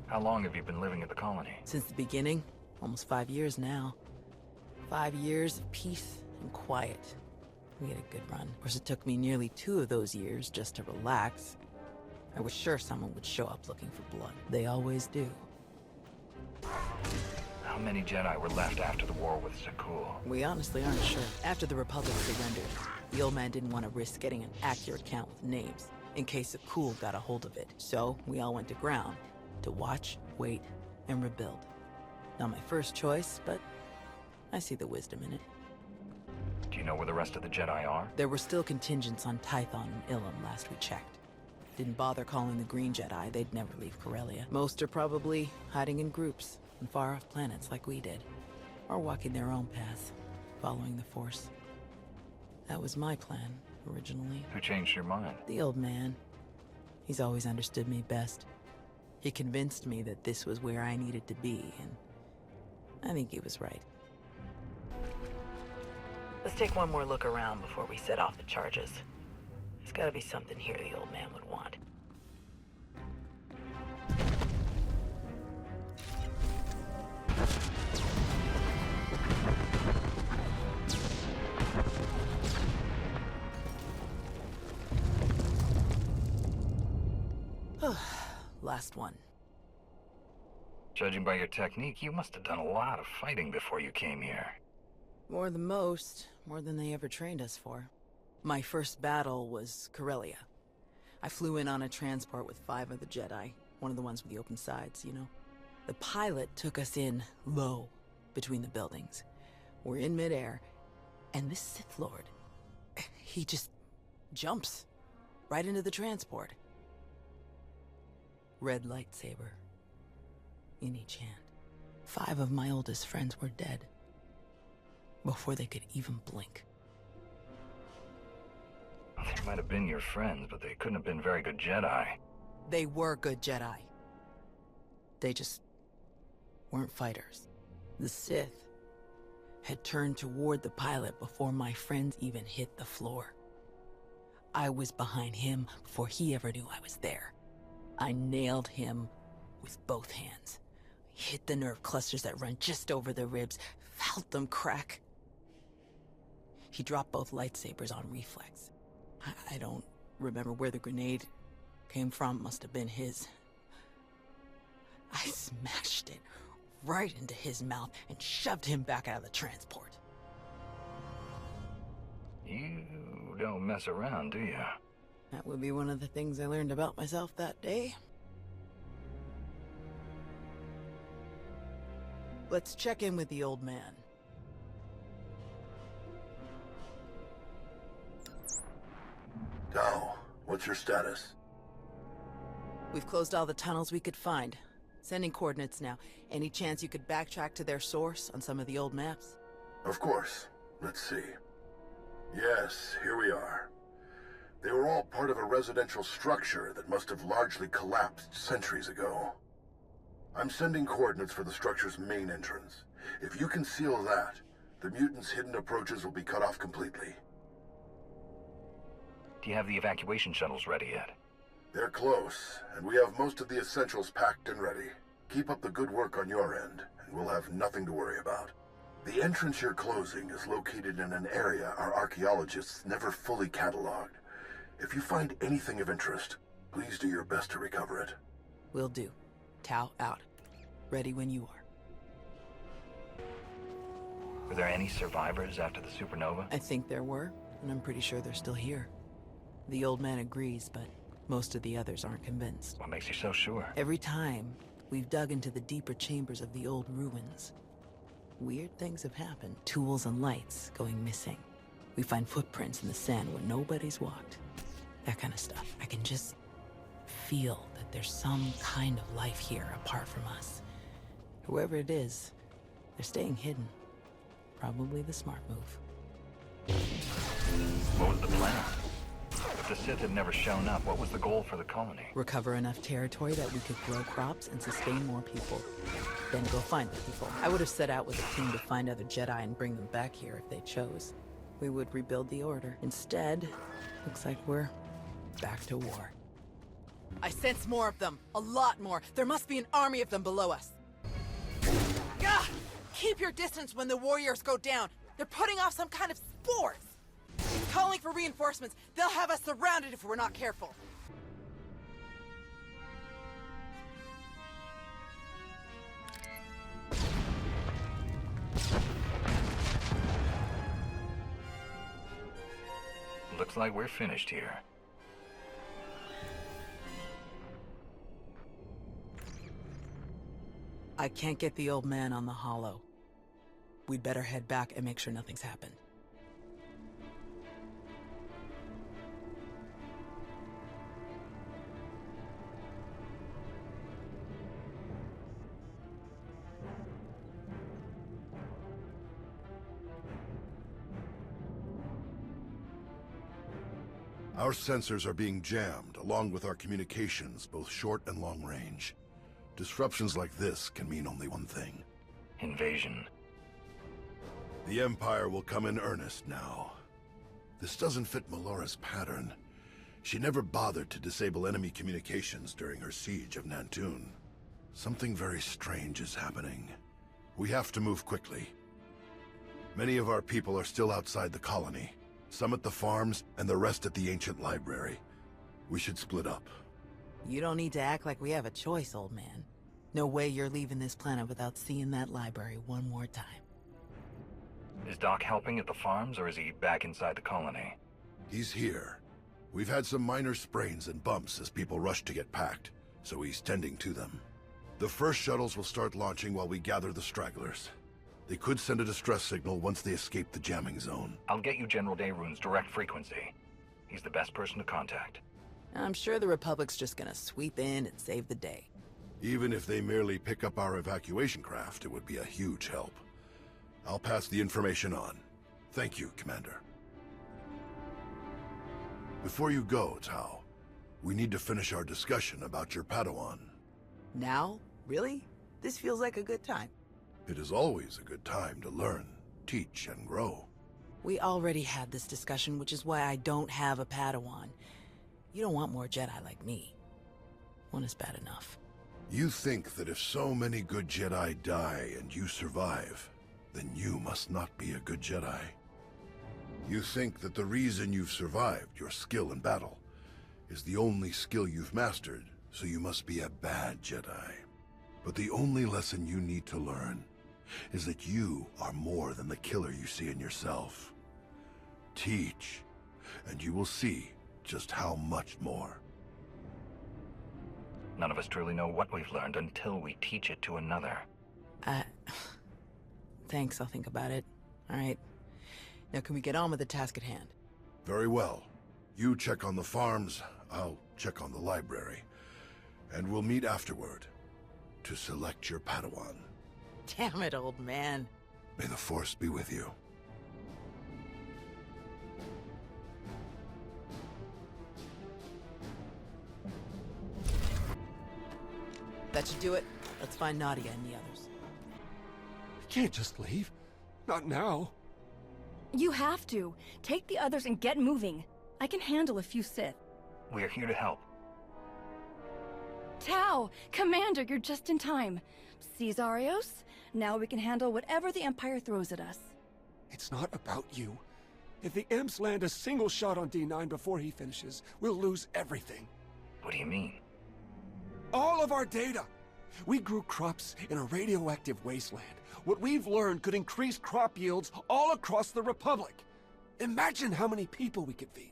How long have you been living at the colony? Since the beginning, almost 5 years now. 5 years of peace and quiet. We had a good run. Of course, it took me nearly 2 of those years just to relax. I was sure someone would show up looking for blood. They always do. How many Jedi were left after the war with Zakuul? We honestly aren't sure. After the Republic surrendered, the old man didn't want to risk getting an accurate count with names, in case Zakuul got a hold of it. So, we all went to ground, to watch, wait, and rebuild. Not my first choice, but I see the wisdom in it. Do you know where the rest of the Jedi are? There were still contingents on Tython and Ilum last we checked. Didn't bother calling the Green Jedi, they'd never leave Corellia. Most are probably hiding in groups on far-off planets like we did. Or walking their own path, following the Force. That was my plan, originally. Who changed your mind? The old man. He's always understood me best. He convinced me that this was where I needed to be, and I think he was right. Let's take one more look around before we set off the charges. There's gotta be something here the old man would want. Last one. Judging by your technique, you must have done a lot of fighting before you came here. More than most, more than they ever trained us for. My first battle was Corellia. I flew in on a transport with 5 of the Jedi, one of the ones with the open sides, you know. The pilot took us in low, between the buildings. We're in midair, and this Sith Lord, he just jumps right into the transport. Red lightsaber in each hand. 5 of my oldest friends were dead before they could even blink. They might have been your friends, but they couldn't have been very good Jedi. They were good Jedi. They just weren't fighters. The Sith had turned toward the pilot before my friends even hit the floor. I was behind him before he ever knew I was there. I nailed him with both hands. Hit the nerve clusters that run just over the ribs, felt them crack. He dropped both lightsabers on reflex. I don't remember where the grenade came from, must have been his. I smashed it right into his mouth and shoved him back out of the transport. You don't mess around, do you? That would be one of the things I learned about myself that day. Let's check in with the old man. Tao, what's your status? We've closed all the tunnels we could find. Sending coordinates now. Any chance you could backtrack to their source on some of the old maps? Of course. Let's see. Yes, here we are. They were all part of a residential structure that must have largely collapsed centuries ago. I'm sending coordinates for the structure's main entrance. If you can seal that, the mutants' hidden approaches will be cut off completely. Do you have the evacuation shuttles ready yet? They're close, and we have most of the essentials packed and ready. Keep up the good work on your end, and we'll have nothing to worry about. The entrance you're closing is located in an area our archaeologists never fully cataloged. If you find anything of interest, please do your best to recover it. Will do. Tau out. Ready when you are. Were there any survivors after the supernova? I think there were, and I'm pretty sure they're still here. The old man agrees, but most of the others aren't convinced. What makes you so sure? Every time, we've dug into the deeper chambers of the old ruins. Weird things have happened. Tools and lights going missing. We find footprints in the sand where nobody's walked. That kind of stuff. I can just feel that there's some kind of life here apart from us. Whoever it is, they're staying hidden. Probably the smart move. What was the plan? If the Sith had never shown up, what was the goal for the colony? Recover enough territory that we could grow crops and sustain more people. Then go find the people. I would have set out with a team to find other Jedi and bring them back here if they chose. We would rebuild the Order. Instead, looks like we're back to war. I sense more of them. A lot more. There must be an army of them below us. Gah! Keep your distance when the warriors go down. They're putting off some kind of spores. It's calling for reinforcements. They'll have us surrounded if we're not careful. Looks like we're finished here. I can't get the old man on the hollow. We'd better head back and make sure nothing's happened. Our sensors are being jammed, along with our communications, both short and long range. Disruptions like this can mean only one thing. Invasion. The Empire will come in earnest now. This doesn't fit Malora's pattern. She never bothered to disable enemy communications during her siege of Nantoon. Something very strange is happening. We have to move quickly. Many of our people are still outside the colony. Some at the farms, and the rest at the ancient library. We should split up. You don't need to act like we have a choice, old man. No way you're leaving this planet without seeing that library one more time. Is Doc helping at the farms, or is he back inside the colony? He's here. We've had some minor sprains and bumps as people rush to get packed, so he's tending to them. The first shuttles will start launching while we gather the stragglers. They could send a distress signal once they escape the jamming zone. I'll get you General Daeroon's direct frequency. He's the best person to contact. I'm sure the Republic's just gonna sweep in and save the day. Even if they merely pick up our evacuation craft, it would be a huge help. I'll pass the information on. Thank you, Commander. Before you go, Tao, we need to finish our discussion about your Padawan. Now? Really? This feels like a good time. It is always a good time to learn, teach, and grow. We already had this discussion, which is why I don't have a Padawan. You don't want more Jedi like me. One is bad enough. You think that if so many good Jedi die and you survive, then you must not be a good Jedi. You think that the reason you've survived, your skill in battle, is the only skill you've mastered, so you must be a bad Jedi. But the only lesson you need to learn is that you are more than the killer you see in yourself. Teach, and you will see just how much more. None of us truly know what we've learned until we teach it to another. Thanks, I'll think about it. All right. Now can we get on with the task at hand? Very well. You check on the farms, I'll check on the library. And we'll meet afterward to select your Padawan. Damn it, old man. May the Force be with you. That should do it. Let's find Nadia and the others. I can't just leave. Not now. You have to. Take the others and get moving. I can handle a few Sith. We're here to help. Tao! Commander, you're just in time. See, Zarios? Now we can handle whatever the Empire throws at us. It's not about you. If the Imps land a single shot on D9 before he finishes, we'll lose everything. What do you mean? All of our data! We grew crops in a radioactive wasteland. What we've learned could increase crop yields all across the Republic. Imagine how many people we could feed.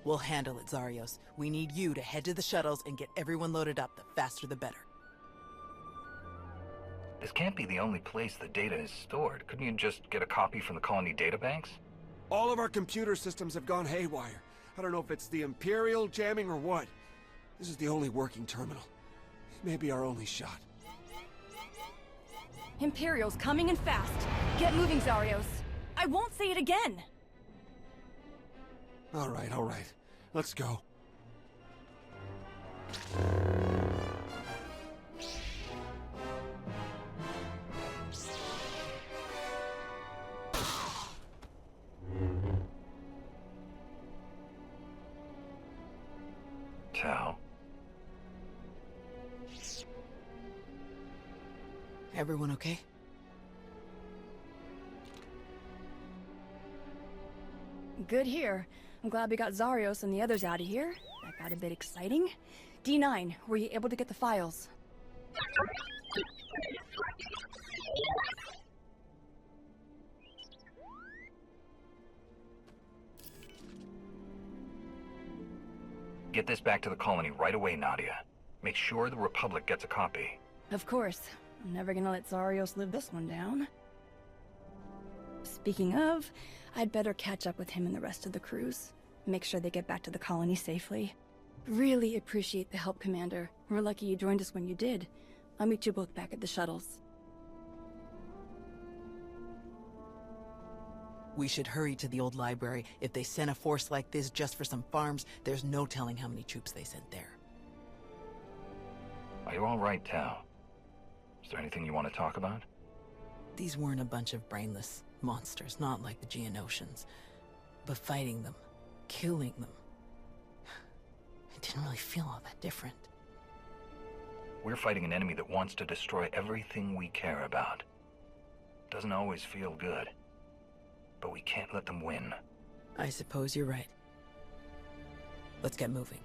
We'll handle it, Zarios. We need you to head to the shuttles and get everyone loaded up. The faster the better. This can't be the only place the data is stored. Couldn't you just get a copy from the colony databanks? All of our computer systems have gone haywire. I don't know if it's the Imperial jamming or what. This is the only working terminal. Maybe our only shot. Imperial's coming in fast. Get moving, Zarios. I won't say it again. All right. Let's go. Tao, Everyone okay? Good here. I'm glad we got Zarios and the others out of here. That got a bit exciting. D9, were you able to get the files? Get this back to the colony right away, Nadia. Make sure the Republic gets a copy. Of course. I'm never gonna let Zarios live this one down. Speaking of, I'd better catch up with him and the rest of the crews. Make sure they get back to the colony safely. Really appreciate the help, Commander. We're lucky you joined us when you did. I'll meet you both back at the shuttles. We should hurry to the old library. If they sent a force like this just for some farms, there's no telling how many troops they sent there. Are you all right, Tao? Is there anything you want to talk about? These weren't a bunch of brainless monsters, not like the Geonosians. But fighting them, killing them, it didn't really feel all that different. We're fighting an enemy that wants to destroy everything we care about. Doesn't always feel good. But we can't let them win. I suppose you're right. Let's get moving.